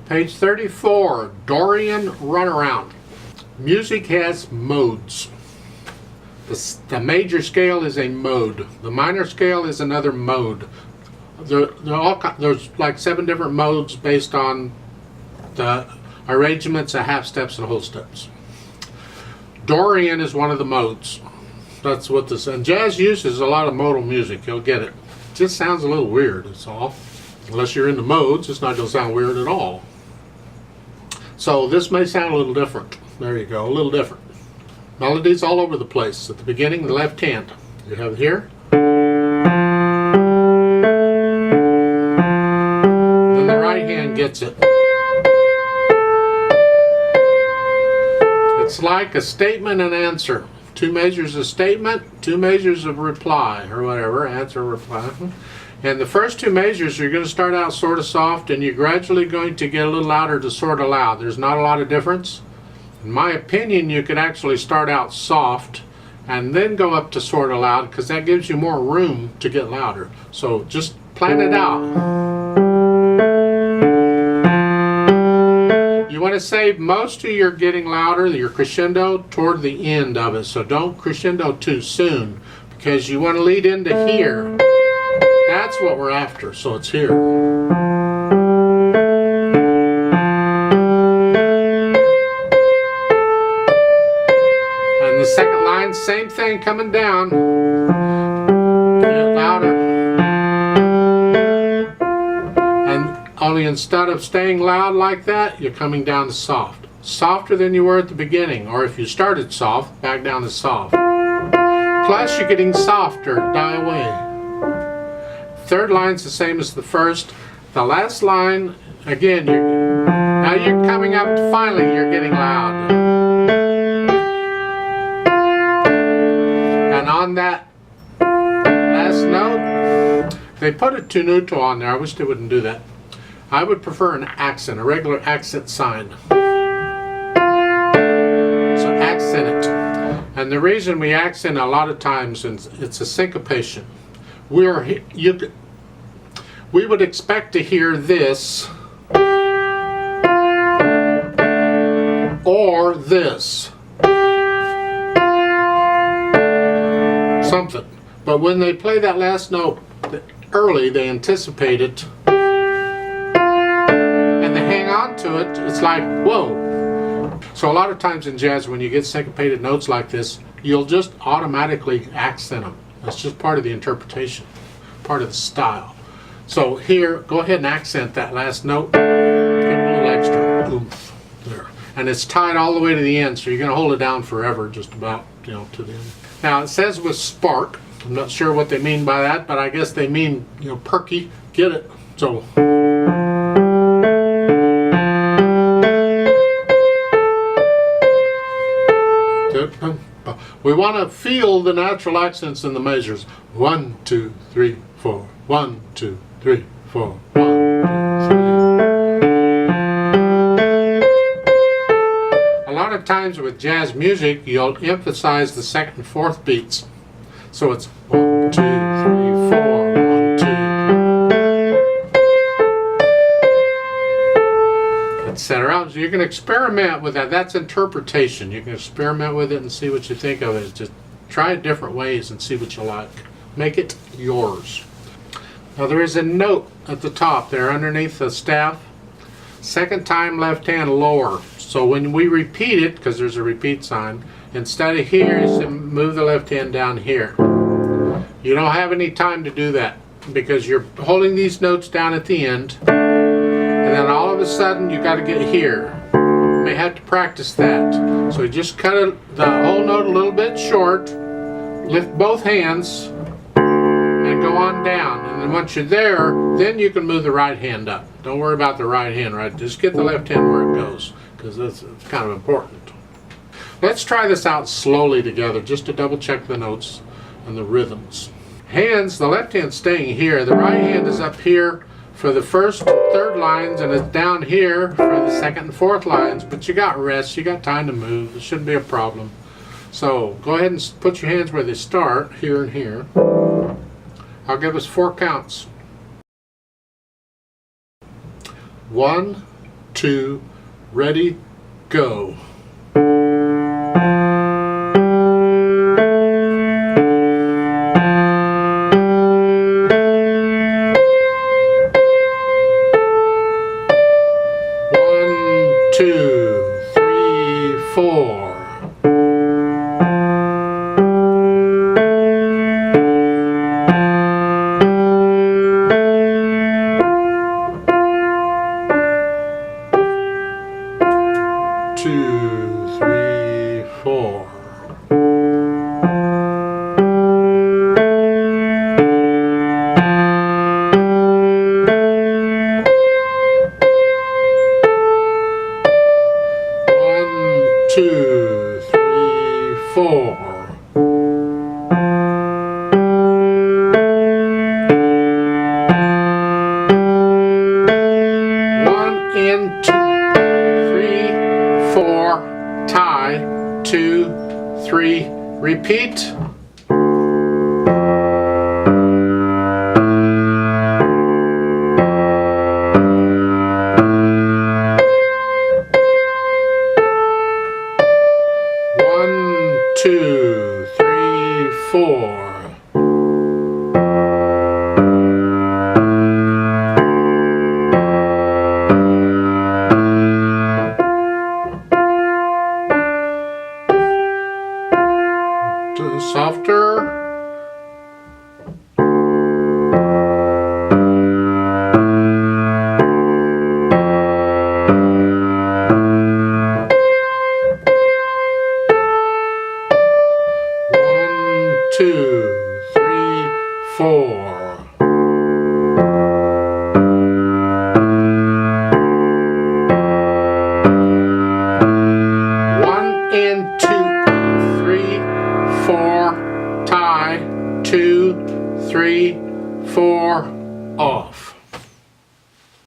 Page 34, Dorian Run Around. Music has modes. The major scale is a mode. The minor scale is another mode. There's like 7 different modes based on the arrangements of half steps and whole steps. Dorian is one of the modes. That's what this, and jazz uses a lot of modal music. You'll get it. It just sounds a little weird, that's all. Unless you're into modes, it's not going to sound weird at all. So this may sound a little different. There you go, a little different. Melodies all over the place. At the beginning, the left hand. You have it here. Then the right hand gets it. It's like a statement and answer. 2 measures of statement, 2 measures of reply, or whatever, answer, reply. And the first 2 measures, you're going to start out sort of soft, and you're gradually going to get a little louder to sort of loud. There's not a lot of difference. In my opinion, you could actually start out soft and then go up to sort of loud, because that gives you more room to get louder. So just plan it out. You want to save most of your getting louder, your crescendo, toward the end of it. So don't crescendo too soon, because you want to lead into here. That's what we're after, so it's here. And the second line, same thing coming down. Get louder. And only instead of staying loud like that, you're coming down to soft. Softer than you were at the beginning, or if you started soft, back down to soft. Plus you're getting softer, die away. Third line's the same as the first. The last line, again, now you're coming up to finally you're getting loud. And on that last note, they put a tenuto on there. I wish they wouldn't do that. I would prefer an accent, a regular accent sign. So accent it. And the reason we accent a lot of times, it's a syncopation. We would expect to hear this or this, something. But when they play that last note early, they anticipate it and they hang on to it. It's like, whoa. So a lot of times in jazz, when you get syncopated notes like this, you'll just automatically accent them. That's just part of the interpretation, part of the style. So here, go ahead and accent that last note. Give it a little extra oomph there. And it's tied all the way to the end, so you're going to hold it down forever, just about, to the end. Now it says with spark. I'm not sure what they mean by that, but I guess they mean, perky. Get it? So. We want to feel the natural accents in the measures. 1, 2, 3, 4. 1, 2, 3, 4. 1, 2, 3. A lot of times with jazz music, you'll emphasize the 2nd and 4th beats. So it's 1, 2, 3, 4. 1, 2, etc. So you can experiment with that. That's interpretation. You can experiment with it and see what you think of it. Just try it different ways and see what you like. Make it yours. Now there is a note at the top there underneath the staff. 2nd time left hand lower. So when we repeat it, because there's a repeat sign, instead of here, you move the left hand down here. You don't have any time to do that because you're holding these notes down at the end, and then all of a sudden you got to get here. You may have to practice that. So you just cut the whole note a little bit short, lift both hands, and go on down. And then once you're there, then you can move the right hand up. Don't worry about the right hand, right? Just get the left hand where it goes, because that's kind of important. Let's try this out slowly together, just to double check the notes and the rhythms. Hands, the left hand's staying here. The right hand is up here for the 1st and 3rd lines, and it's down here for the 2nd and 4th lines. But you got rest, you got time to move. It shouldn't be a problem. So go ahead and put your hands where they start, here and here. I'll give us 4 counts. 1, 2, ready, go. Tie, 2, 3, repeat. One, 2, 3, 4. Softer. One, 2, 3, 4. One and 2, 3, 4, tie, 2, 3, 4, off.